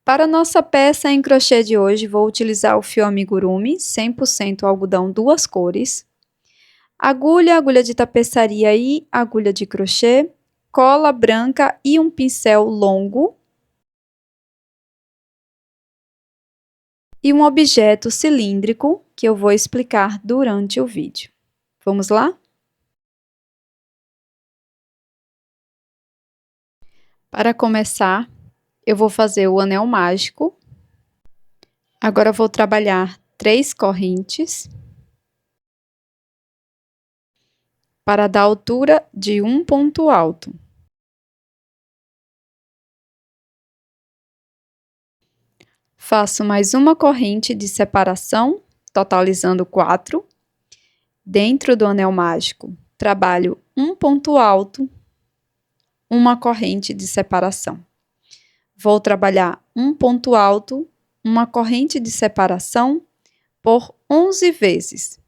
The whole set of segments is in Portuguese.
Para nossa peça em crochê de hoje, vou utilizar o fio amigurumi 100% algodão, duas cores, agulha, agulha de tapeçaria e agulha de crochê, cola branca e um pincel longo e um objeto cilíndrico que eu vou explicar durante o vídeo. Vamos lá? Para começar, eu vou fazer o anel mágico. Agora vou trabalhar 3 correntes para dar altura de um ponto alto. Faço mais uma corrente de separação, totalizando 4. Dentro do anel mágico, trabalho um ponto alto, uma corrente de separação. Vou trabalhar um ponto alto, uma corrente de separação por 11 vezes.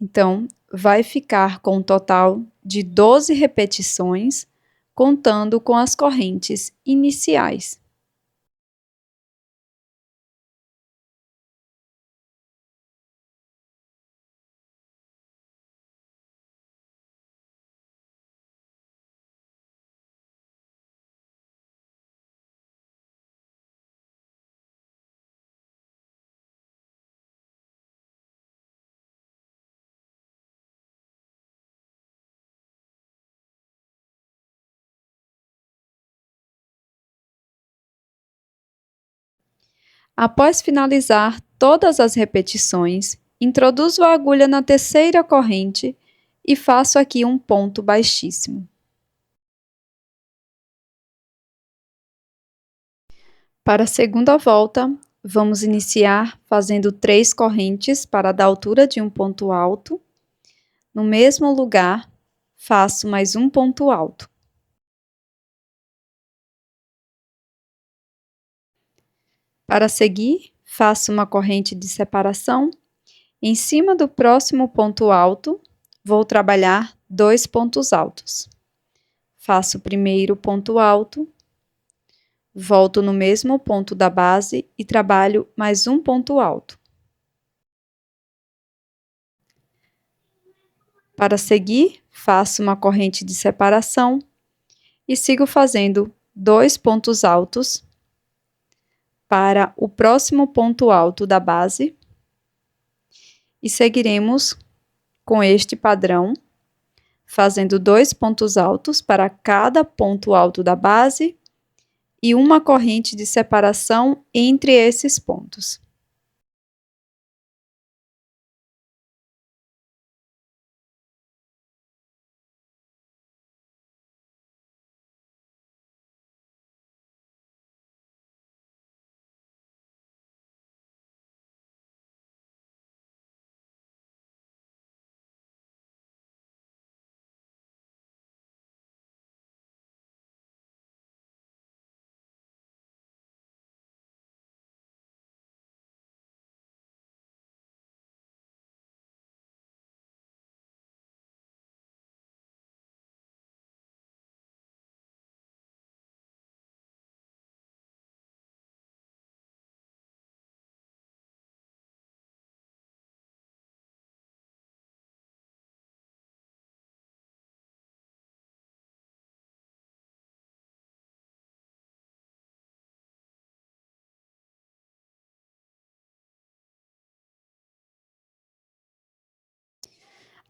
Então, vai ficar com um total de 12 repetições, contando com as correntes iniciais. Após finalizar todas as repetições, introduzo a agulha na terceira corrente e faço aqui um ponto baixíssimo. Para a segunda volta, vamos iniciar fazendo 3 correntes para dar altura de um ponto alto. No mesmo lugar, faço mais um ponto alto. Para seguir, faço uma corrente de separação. Em cima do próximo ponto alto, vou trabalhar 2 pontos altos. Faço o primeiro ponto alto, volto no mesmo ponto da base e trabalho mais um ponto alto. Para seguir, faço uma corrente de separação e sigo fazendo 2 pontos altos para o próximo ponto alto da base e seguiremos com este padrão, fazendo 2 pontos altos para cada ponto alto da base e uma corrente de separação entre esses pontos.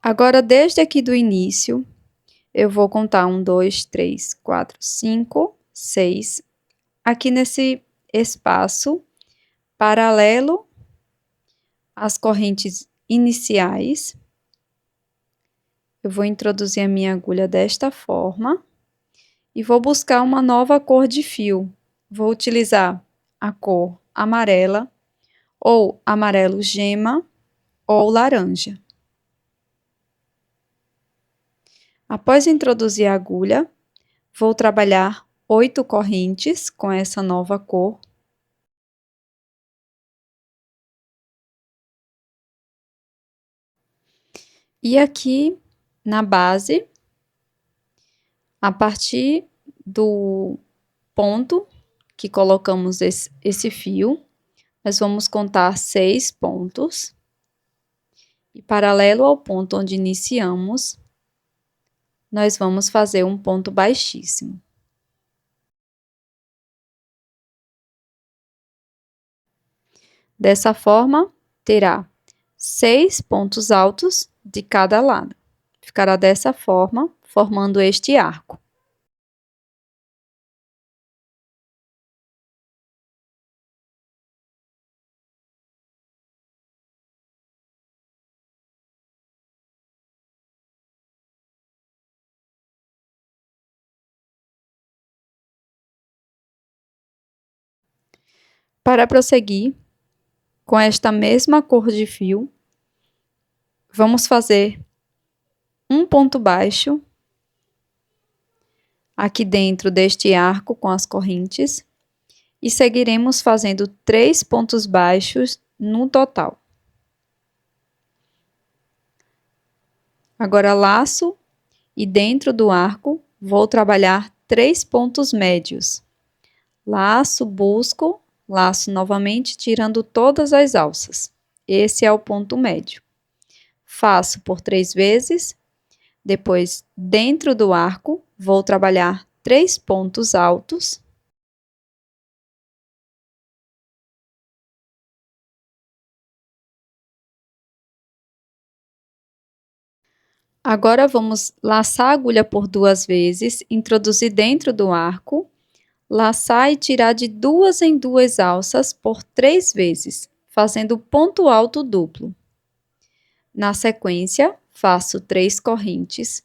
Agora, desde aqui do início, eu vou contar 1, 2, 3, 4, 5, 6, aqui nesse espaço paralelo às correntes iniciais. Eu vou introduzir a minha agulha desta forma e vou buscar uma nova cor de fio. Vou utilizar a cor amarela, ou amarelo gema, ou laranja. Após introduzir a agulha, vou trabalhar 8 correntes com essa nova cor. E aqui na base, a partir do ponto que colocamos esse fio, nós vamos contar 6 pontos. E paralelo ao ponto onde iniciamos, nós vamos fazer um ponto baixíssimo. Dessa forma, terá 6 pontos altos de cada lado. Ficará dessa forma, formando este arco. Para prosseguir, com esta mesma cor de fio, vamos fazer um ponto baixo aqui dentro deste arco com as correntes e seguiremos fazendo 3 pontos baixos no total. Agora laço e dentro do arco vou trabalhar 3 pontos médios. Laço, busco, laço novamente, tirando todas as alças. Esse é o ponto médio. Faço por 3 vezes, depois dentro do arco vou trabalhar 3 pontos altos. Agora vamos laçar a agulha por 2 vezes, introduzir dentro do arco, laçar e tirar de 2 em 2 alças por 3 vezes, fazendo ponto alto duplo. Na sequência, faço 3 correntes,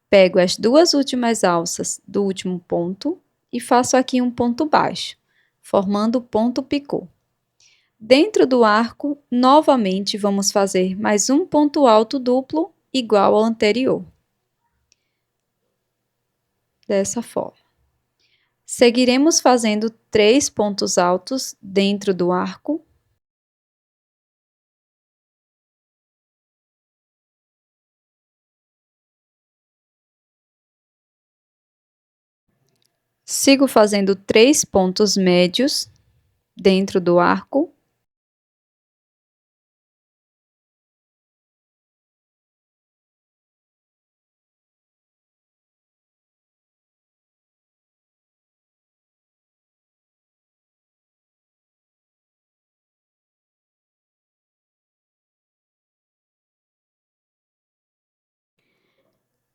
pego as 2 últimas alças do último ponto e faço aqui um ponto baixo, formando ponto picô. Dentro do arco, novamente vamos fazer mais um ponto alto duplo igual ao anterior. Dessa forma. Seguiremos fazendo 3 pontos altos dentro do arco. Sigo fazendo 3 pontos médios dentro do arco.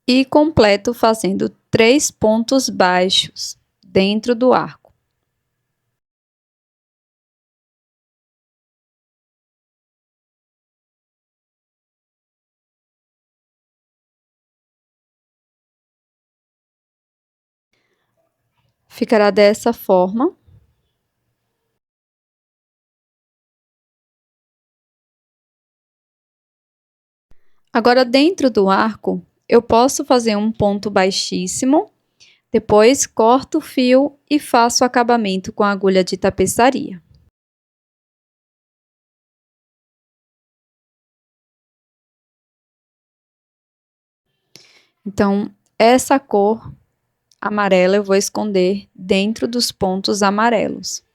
E completo fazendo 3 pontos baixos dentro do arco. Ficará dessa forma. Agora, dentro do arco, eu posso fazer um ponto baixíssimo, depois corto o fio e faço o acabamento com a agulha de tapeçaria. Então, essa cor amarela eu vou esconder dentro dos pontos amarelos.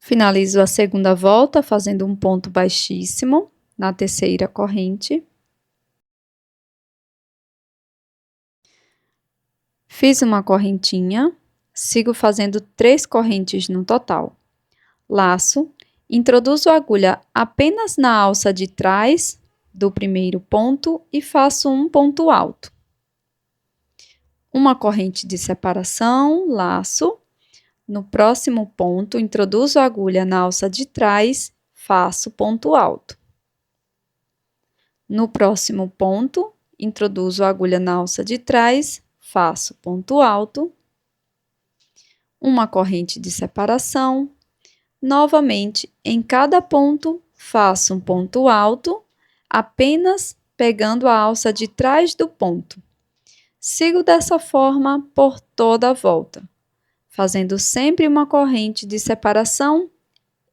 Finalizo a segunda volta fazendo um ponto baixíssimo na terceira corrente. Fiz uma correntinha, sigo fazendo 3 correntes no total. Laço, introduzo a agulha apenas na alça de trás do primeiro ponto e faço um ponto alto. Uma corrente de separação, laço. No próximo ponto, introduzo a agulha na alça de trás, faço ponto alto. No próximo ponto, introduzo a agulha na alça de trás, faço ponto alto. uma corrente de separação. Novamente, em cada ponto, faço um ponto alto, apenas pegando a alça de trás do ponto. Sigo dessa forma por toda a volta, fazendo sempre uma corrente de separação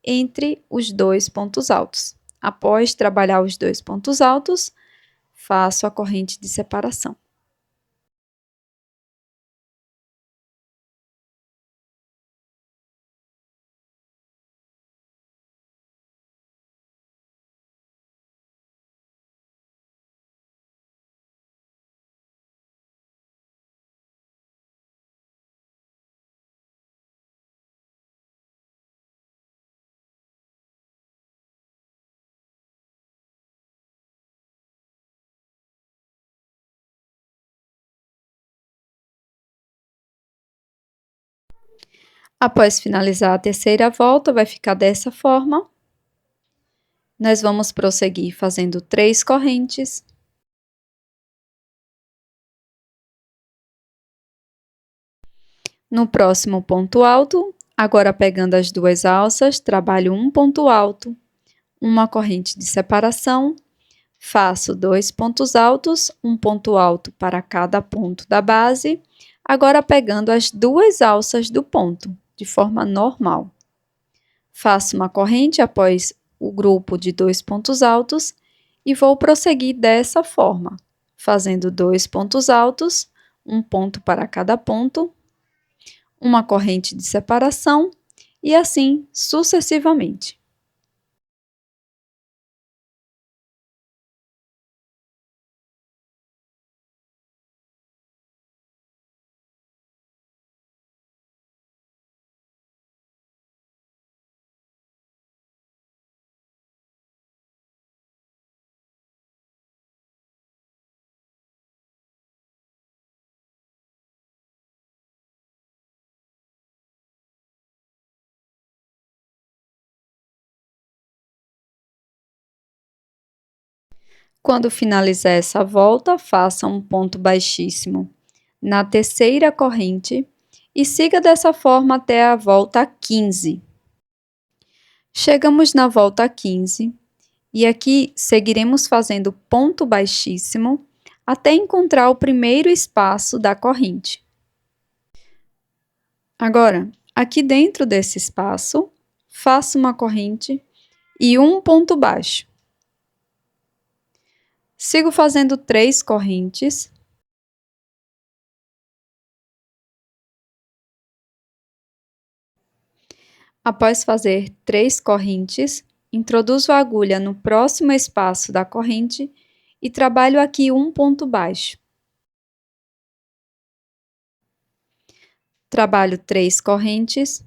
entre os dois pontos altos. Após trabalhar os dois pontos altos, faço a corrente de separação. Após finalizar a terceira volta, vai ficar dessa forma. Nós vamos prosseguir fazendo 3 correntes. No próximo ponto alto, agora pegando as 2 alças, trabalho um ponto alto, uma corrente de separação, faço 2 pontos altos, um ponto alto para cada ponto da base, agora pegando as 2 alças do ponto, de forma normal. Faço uma corrente após o grupo de 2 pontos altos e vou prosseguir dessa forma, fazendo 2 pontos altos, um ponto para cada ponto, uma corrente de separação e assim sucessivamente. Quando finalizar essa volta, faça um ponto baixíssimo na terceira corrente e siga dessa forma até a volta 15. Chegamos na volta 15 e aqui seguiremos fazendo ponto baixíssimo até encontrar o primeiro espaço da corrente. Agora, aqui dentro desse espaço, faço uma corrente e um ponto baixo. Sigo fazendo 3 correntes. Após fazer 3 correntes, introduzo a agulha no próximo espaço da corrente e trabalho aqui um ponto baixo. Trabalho 3 correntes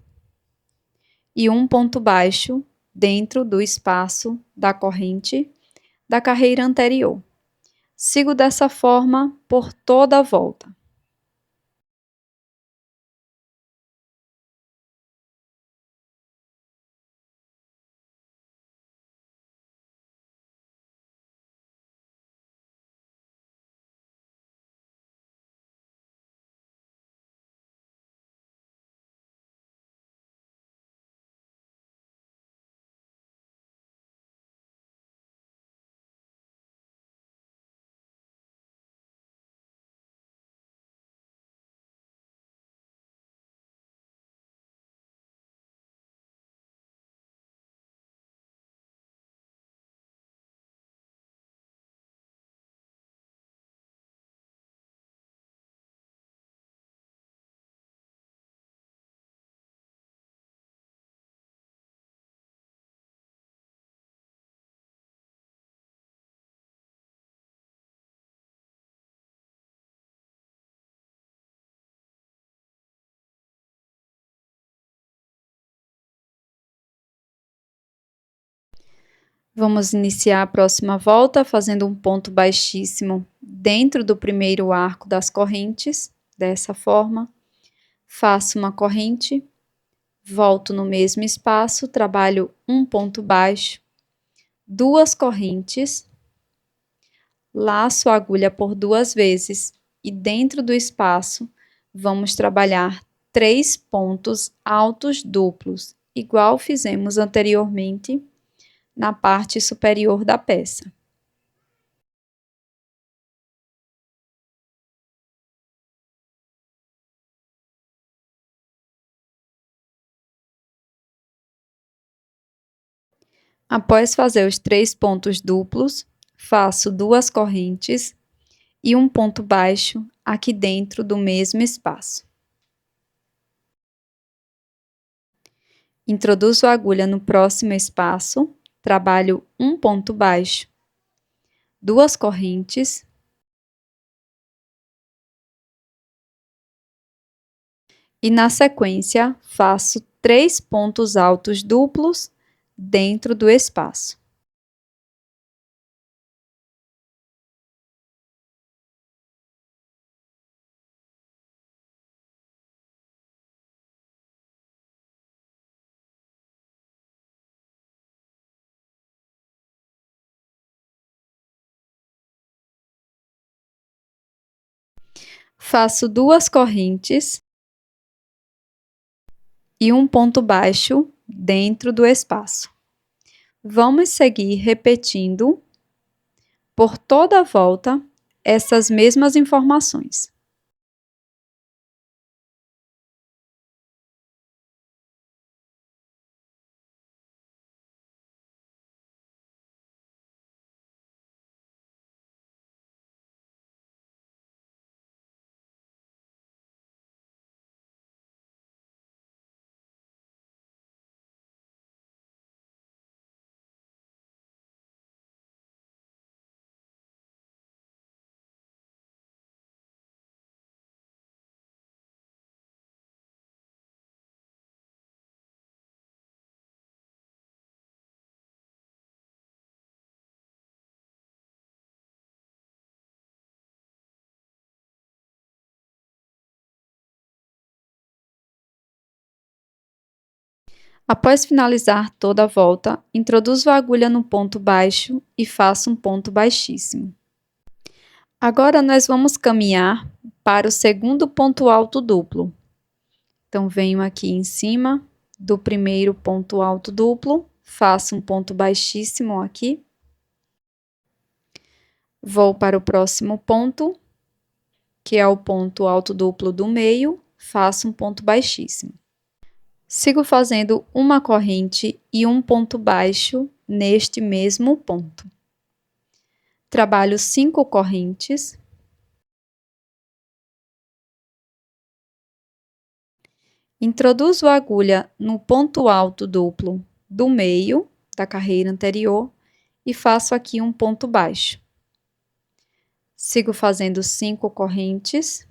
e um ponto baixo dentro do espaço da corrente da carreira anterior. Sigo dessa forma por toda a volta. Vamos iniciar a próxima volta fazendo um ponto baixíssimo dentro do primeiro arco das correntes, dessa forma. Faço uma corrente, volto no mesmo espaço, trabalho um ponto baixo, 2 correntes, laço a agulha por 2 vezes e dentro do espaço vamos trabalhar 3 pontos altos duplos, igual fizemos anteriormente na parte superior da peça. Após fazer os 3 pontos duplos, faço 2 correntes e um ponto baixo aqui dentro do mesmo espaço. Introduzo a agulha no próximo espaço, trabalho um ponto baixo, 2 correntes e, na sequência, faço 3 pontos altos duplos dentro do espaço. Faço 2 correntes e um ponto baixo dentro do espaço. Vamos seguir repetindo por toda a volta essas mesmas informações. Após finalizar toda a volta, introduzo a agulha no ponto baixo e faço um ponto baixíssimo. Agora, nós vamos caminhar para o segundo ponto alto duplo. Então, venho aqui em cima do primeiro ponto alto duplo, faço um ponto baixíssimo aqui. Vou para o próximo ponto, que é o ponto alto duplo do meio, faço um ponto baixíssimo. Sigo fazendo uma corrente e um ponto baixo neste mesmo ponto. Trabalho 5 correntes. Introduzo a agulha no ponto alto duplo do meio da carreira anterior e faço aqui um ponto baixo. Sigo fazendo 5 correntes.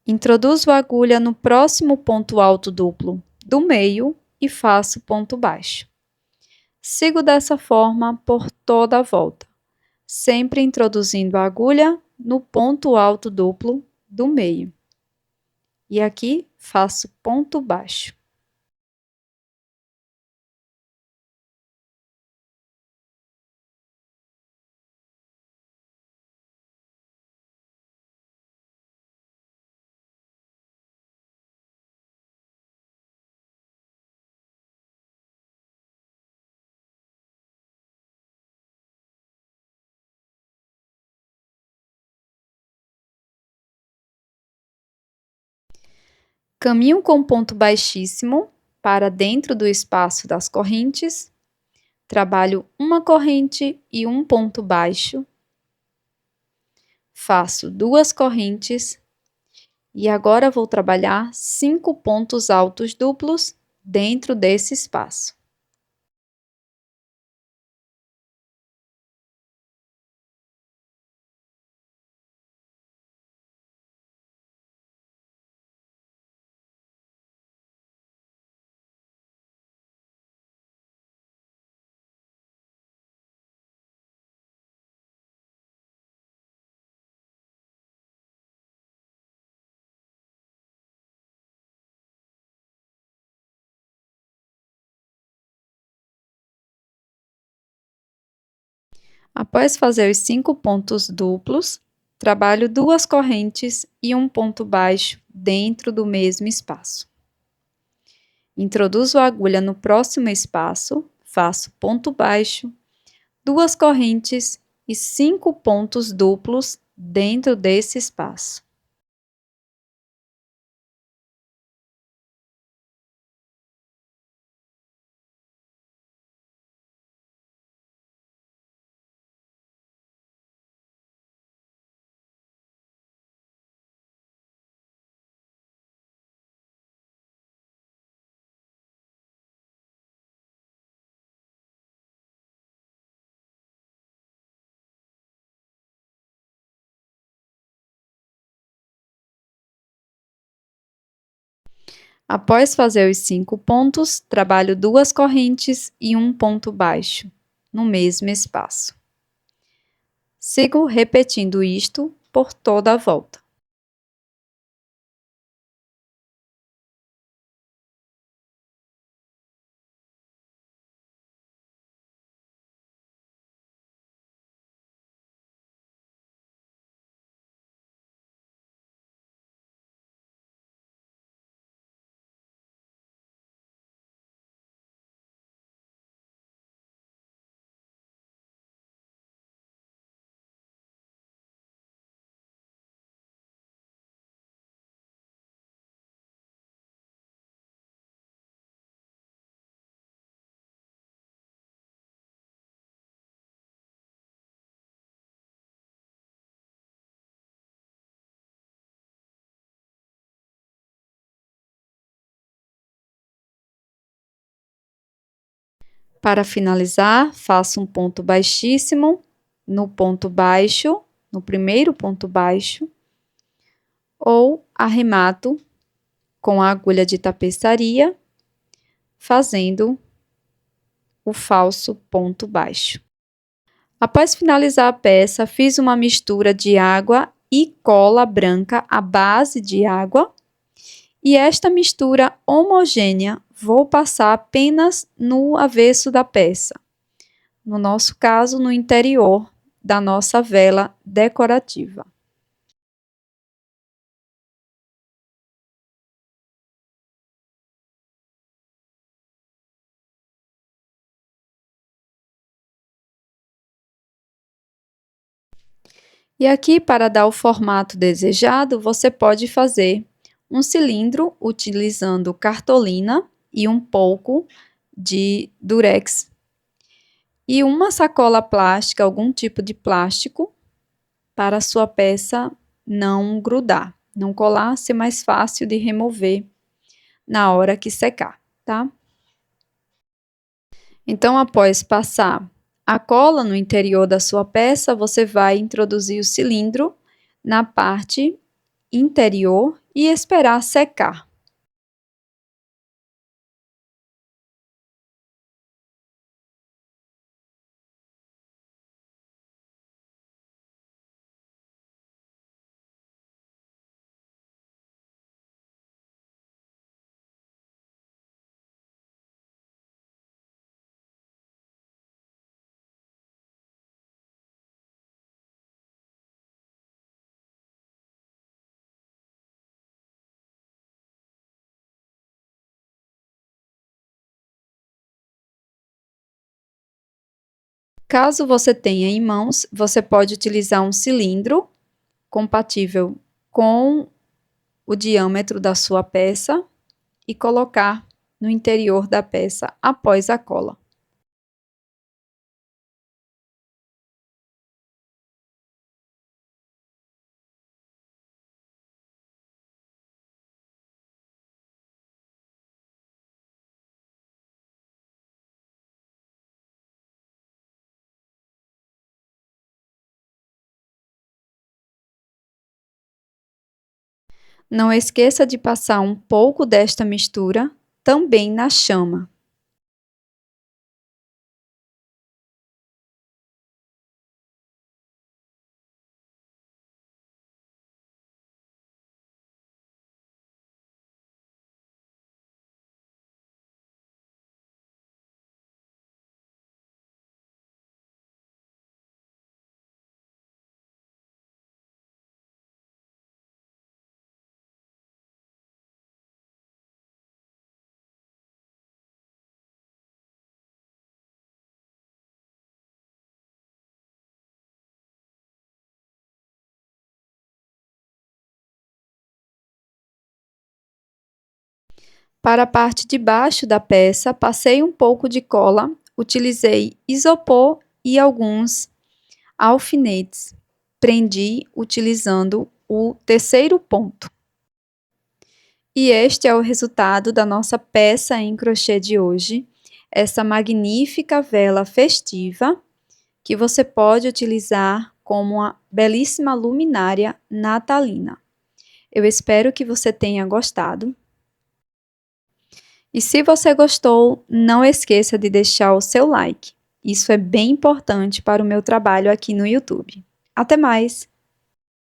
Introduzo a agulha no próximo ponto alto duplo do meio e faço ponto baixo. Sigo dessa forma por toda a volta, sempre introduzindo a agulha no ponto alto duplo do meio. E aqui faço ponto baixo. Caminho com ponto baixíssimo para dentro do espaço das correntes. Trabalho uma corrente e um ponto baixo. Faço 2 correntes. E agora vou trabalhar 5 pontos altos duplos dentro desse espaço. Após fazer os 5 pontos duplos, trabalho 2 correntes e um ponto baixo dentro do mesmo espaço. Introduzo a agulha no próximo espaço, faço ponto baixo, 2 correntes e 5 pontos duplos dentro desse espaço. Após fazer os 5 pontos, trabalho 2 correntes e um ponto baixo no mesmo espaço. Sigo repetindo isto por toda a volta. Para finalizar, faço um ponto baixíssimo no ponto baixo, no primeiro ponto baixo, ou arremato com a agulha de tapeçaria, fazendo o falso ponto baixo. Após finalizar a peça, fiz uma mistura de água e cola branca à base de água, e esta mistura homogênea vou passar apenas no avesso da peça, no nosso caso, no interior da nossa vela decorativa. E aqui, para dar o formato desejado, você pode fazer um cilindro utilizando cartolina e um pouco de durex. E uma sacola plástica, algum tipo de plástico, para a sua peça não grudar, não colar, ser mais fácil de remover na hora que secar, tá? Então, após passar a cola no interior da sua peça, você vai introduzir o cilindro na parte interior e esperar secar. Caso você tenha em mãos, você pode utilizar um cilindro compatível com o diâmetro da sua peça e colocar no interior da peça após a cola. Não esqueça de passar um pouco desta mistura também na chama. Para a parte de baixo da peça, passei um pouco de cola, utilizei isopor e alguns alfinetes. Prendi utilizando o terceiro ponto. E este é o resultado da nossa peça em crochê de hoje, essa magnífica vela festiva, que você pode utilizar como uma belíssima luminária natalina. Eu espero que você tenha gostado. E se você gostou, não esqueça de deixar o seu like. Isso é bem importante para o meu trabalho aqui no YouTube. Até mais!